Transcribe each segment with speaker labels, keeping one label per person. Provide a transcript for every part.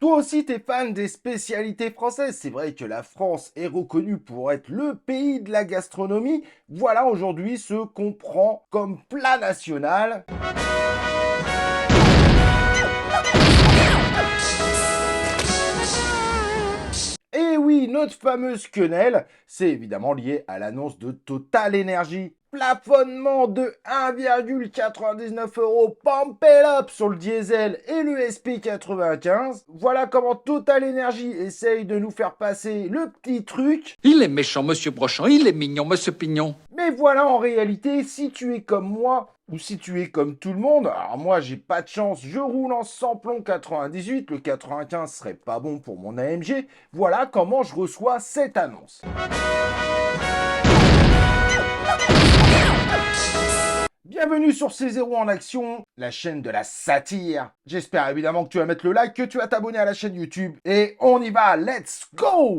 Speaker 1: Toi aussi, t'es fan des spécialités françaises. C'est vrai que la France est reconnue pour être le pays de la gastronomie. Voilà aujourd'hui ce qu'on prend comme plat national. Et oui, notre fameuse quenelle, c'est évidemment lié à l'annonce de Total Energy. Plafonnement de 1,99 € pump it up sur le diesel et le SP95. Voilà comment Total Energy essaye de nous faire passer le petit truc.
Speaker 2: Il est méchant, monsieur Brochant, il est mignon, monsieur Pignon.
Speaker 1: Mais voilà, en réalité, si tu es comme moi, ou si tu es comme tout le monde, alors moi j'ai pas de chance, je roule en samplon 98, le 95 serait pas bon pour mon AMG, voilà comment je reçois cette annonce. Bienvenue sur C0 en action, la chaîne de la satire. J'espère évidemment que tu vas mettre le like, que tu vas t'abonner à la chaîne YouTube, et on y va, let's go!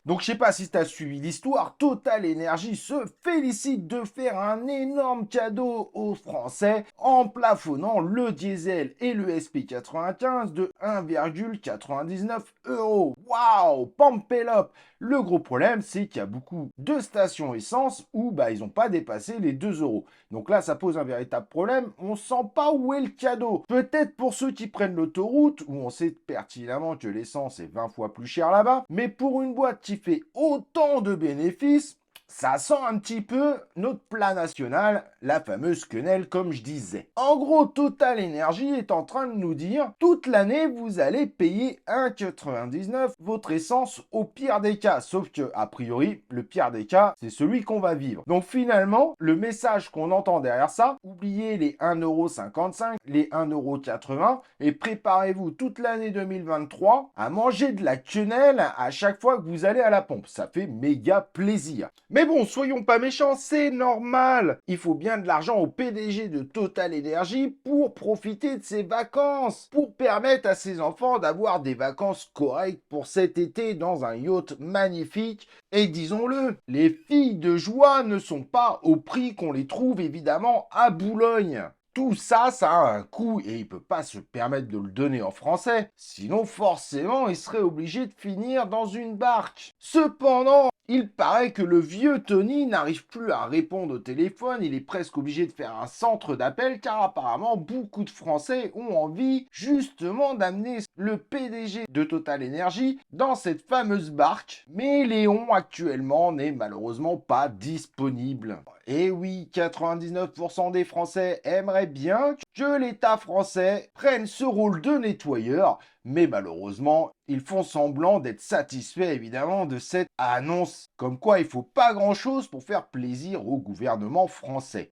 Speaker 1: Donc je sais pas si tu as suivi l'histoire, Total Energy se félicite de faire un énorme cadeau aux Français en plafonnant le diesel et le SP95 de 1,99 €. Waouh, pump it up. Le gros problème, c'est qu'il y a beaucoup de stations essence où ils n'ont pas dépassé les 2 €. Donc là, ça pose un véritable problème. On sent pas où est le cadeau. Peut-être pour ceux qui prennent l'autoroute, où on sait pertinemment que l'essence est 20 fois plus chère là-bas. Mais pour une boîte qui fait autant de bénéfices, ça sent un petit peu notre plat national, la fameuse quenelle comme je disais. En gros, Total Energy est en train de nous dire, toute l'année, vous allez payer 1,99 € votre essence au pire des cas. Sauf que, a priori, le pire des cas, c'est celui qu'on va vivre. Donc finalement, le message qu'on entend derrière ça, oubliez les 1,55 €, les 1,80 € et préparez-vous toute l'année 2023 à manger de la quenelle à chaque fois que vous allez à la pompe. Ça fait méga plaisir. Mais bon, soyons pas méchants, c'est normal. Il faut bien de l'argent au PDG de Total Energy pour profiter de ses vacances, pour permettre à ses enfants d'avoir des vacances correctes pour cet été dans un yacht magnifique. Et disons-le, les filles de joie ne sont pas au prix qu'on les trouve évidemment à Boulogne. Tout ça, ça a un coût et il ne peut pas se permettre de le donner en français. Sinon, forcément, il serait obligé de finir dans une barque. Cependant, il paraît que le vieux Tony n'arrive plus à répondre au téléphone, il est presque obligé de faire un centre d'appel car apparemment beaucoup de Français ont envie justement d'amener le PDG de Total Energy dans cette fameuse barque. Mais Léon actuellement n'est malheureusement pas disponible. Et oui, 99% des Français aimeraient bien que l'État français prenne ce rôle de nettoyeur, mais malheureusement, ils font semblant d'être satisfaits évidemment de cette annonce, comme quoi il faut pas grand-chose pour faire plaisir au gouvernement français.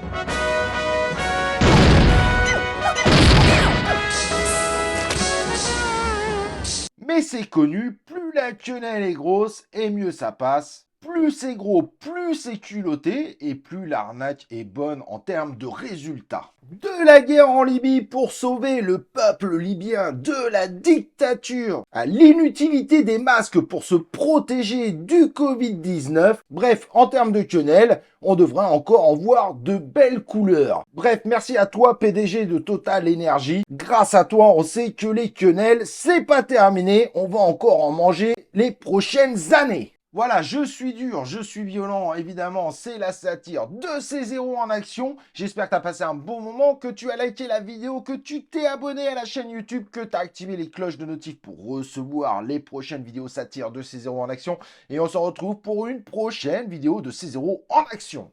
Speaker 1: Mais c'est connu, plus la quenelle est grosse et mieux ça passe. Plus c'est gros, plus c'est culotté et plus l'arnaque est bonne en termes de résultats. De la guerre en Libye pour sauver le peuple libyen de la dictature, à l'inutilité des masques pour se protéger du Covid-19. Bref, en termes de quenelle, on devrait encore en voir de belles couleurs. Bref, merci à toi PDG de Total Energy. Grâce à toi, on sait que les quenelles, c'est pas terminé. On va encore en manger les prochaines années. Voilà, je suis dur, je suis violent, évidemment, c'est la satire de C0 en action. J'espère que tu as passé un bon moment, que tu as liké la vidéo, que tu t'es abonné à la chaîne YouTube, que tu as activé les cloches de notif pour recevoir les prochaines vidéos satire de C0 en action. Et on se retrouve pour une prochaine vidéo de C0 en action.